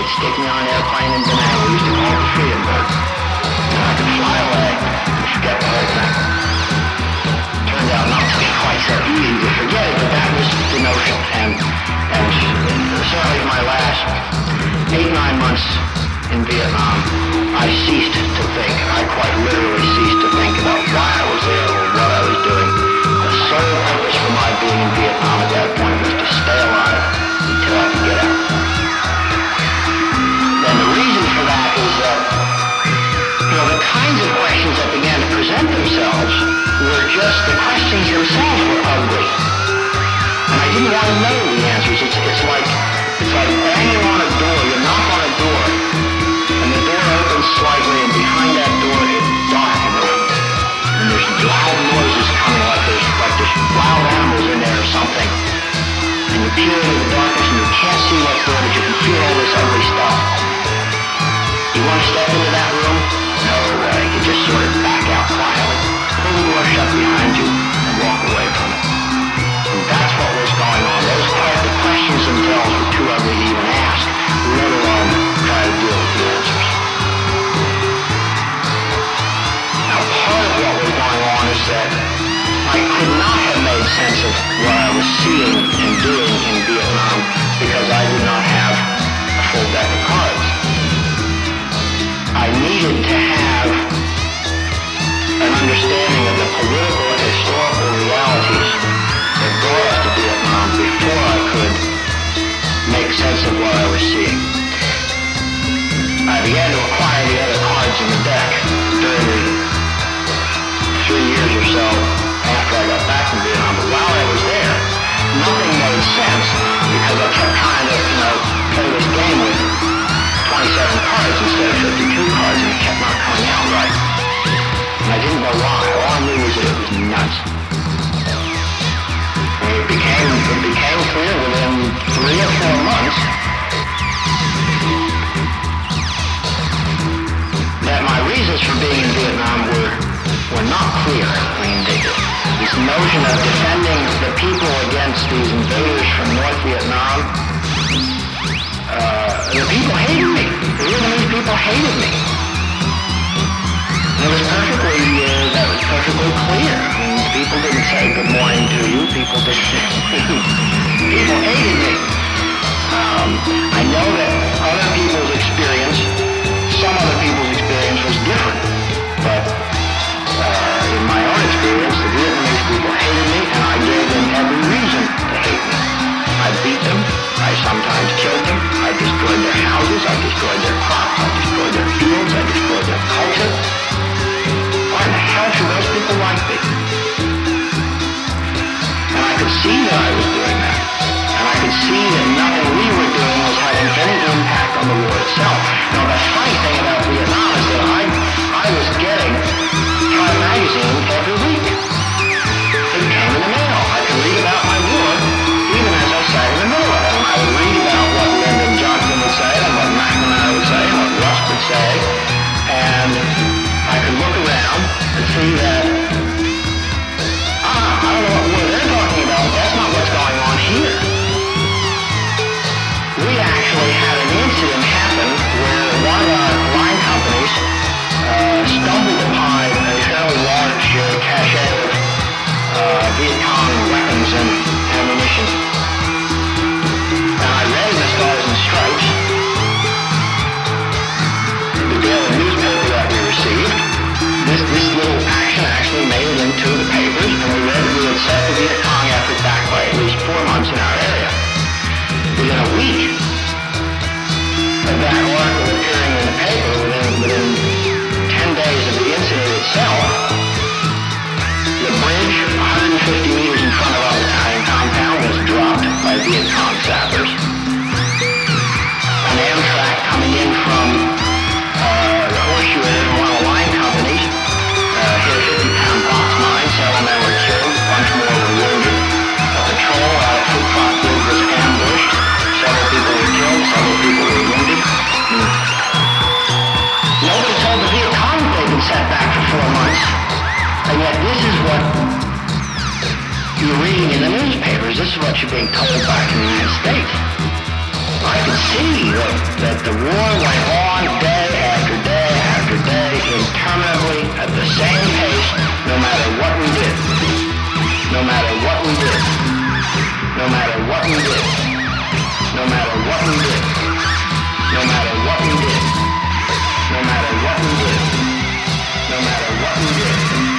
could stick me on an airplane in Da Nang. We used to call it Friedenberg. And I could fly away and forget the whole thing. Turned out not to be quite so easy to forget it, but that was the notion. And certainly my last 8-9 months in Vietnam, I ceased to think. I quite literally ceased to think about why I was there or what I was doing. The sole purpose for my being in Vietnam at that point was to stay alive until I could get out. And the reason for that is that, the kinds of questions that began to present themselves were just, the questions themselves were ugly. And I didn't want to know the answers. It's like banging on a door. You knock on a door, and the door opens slightly, and behind that door it's dark in the room. And there's loud noises coming, like there's wild animals in there or something. And you peer into the darkness, and you can't see what's there, but you can feel all this ugly stuff. You want to step into that room? No way. You just sort of back out quietly, pull the door shut behind you, and walk away from it. And that's what was going on. The questions themselves were too ugly to even ask, let alone try to deal with the answers. Now, part of what was going on is that I could not have made sense of what I was seeing and doing in Vietnam because I did not have a full deck of cards. I needed to have an understanding of the political and historical realities that brought us to Vietnam before I could make sense of what I was seeing. I began to acquire the other cards in the deck during the 3 years or so after I got back from Vietnam, but while I was there, nothing made sense because I kept trying to, play this game with 27 cards instead of 52 cards, and it kept not coming out right. And I didn't know why. All I knew was that it was nuts. And it became clear within 3 or 4 months that my reasons for being in Vietnam were not clear. I mean, this notion of defending the people against these invaders from North Vietnam, the people hated me. The Vietnamese people hated me. And that was perfectly clear. I mean, people didn't say good morning to you. People hated me. I know that other people's experience, some other people's experience was different. But in my own experience, the Vietnamese people hated me, and I gave them every reason to hate me. I beat them. I sometimes killed them. I destroyed their houses. I destroyed their crops. I destroyed their fields. I destroyed their culture. Why the hell should those people like me? And I could see that I was doing that. And I could see that nothing we were doing was having any impact on the war itself. Now, the funny thing about Vietnam is that I was getting Time magazine every week. It came in the mail. I could read about my war even as I sat in the middle of it. And I would read about what Lyndon Johnson would say and what McNamara would say and what Rusk would say. And I could look around and see that, I don't know what war they're talking about, but that's not what's going on here. We actually had an incident happen where one of our line companies stumbled upon a fairly large cache of Viet Cong weapons and ammunition. And I read in the Stars and Stripes, the daily newspaper that we received, this little action actually made it into the papers, and we read that we had set the Viet Cong effort back by at least 4 months in our area. Within a week of that article appearing in the paper, within 10 days of the incident itself, the bridge 150 meters in front of our battalion compound was dropped by Viet Cong sappers. An Amtrak coming in from the horseshoe area from one of the line companies hit a 50-pound box mine. Several men were killed, a bunch more were wounded. A patrol out of Phu Quoc Bridge was ambushed. Several people were killed, several people were wounded. Nobody told the Viet Cong they'd been set back for 4 months. And yet this is what you're reading in the newspapers. This is what you're being told back in the United States. I could see that the war went on day after day after day, interminably at the same pace, no matter what we did. No matter what we did. No matter what we did. No matter what we did. No matter what we did. No matter what we did. No matter what we did.